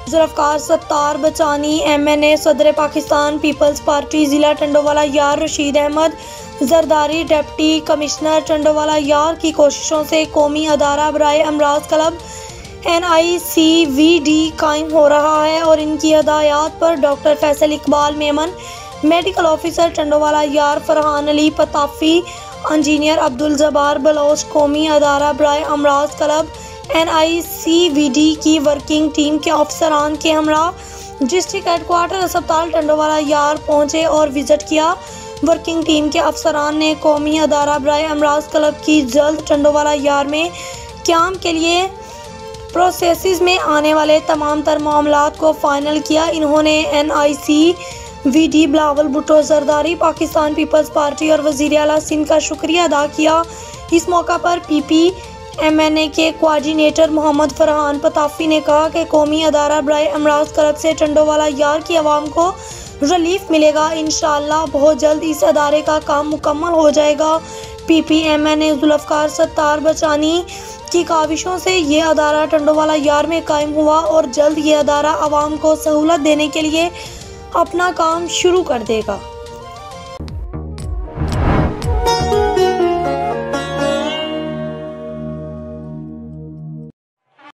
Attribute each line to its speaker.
Speaker 1: जुल्फ़िकार सत्तार बचानी MNA, सदर Pakistan Peoples party ज़िला टंडोवाला यार रशीद अहमद जरदारी, डिप्टी कमिश्नर टंडोवाला यार की कोशिशों से कौमी अदारा बराए अमराज क्लब NICVD कायम हो रहा है और इनकी हदायत पर doctor Faisal Iqbal Memon, medical officer Tandowala यार फरहान अली पताफी, इंजीनियर अब्दुल जब्बार बलोच कौमी अदारा बराए अमराज क्लब NICVD की वर्किंग टीम के अफसरान के हमरा डिस्ट्रिक्ट हेडक्वार्टर अस्पताल टंडोवाला यार पहुंचे और विजिट किया। वर्किंग टीम के अफसरान ने कौमी अदारा बराए अमराज क्लब की जल्द टंडोवाला यार में क़याम के लिए प्रोसेस में आने वाले तमाम तर मामलात को फाइनल किया। इन्होंने NICVD Bilawal Bhutto Zardari, Pakistan Peoples Party और वज़ीर आला सिंध का शुक्रिया अदा किया। इस मौका पर PPMNA के कोऑर्डिनेटर मोहम्मद फरहान पताफी ने कहा कि कौमी अदारा बराए अमराज क्लब से टंडोवाला यार की आवाम को रिलीफ मिलेगा। इंशाअल्लाह बहुत जल्द इस अदारे का काम मुकम्मल हो जाएगा। PPMNA जुल्फ़िकार सत्तार बचानी की काविशों से ये अदारा टंडोवाला यार में कायम हुआ और जल्द ये अदारा आवाम को सहूलत देने के लिए अपना काम शुरू कर देगा।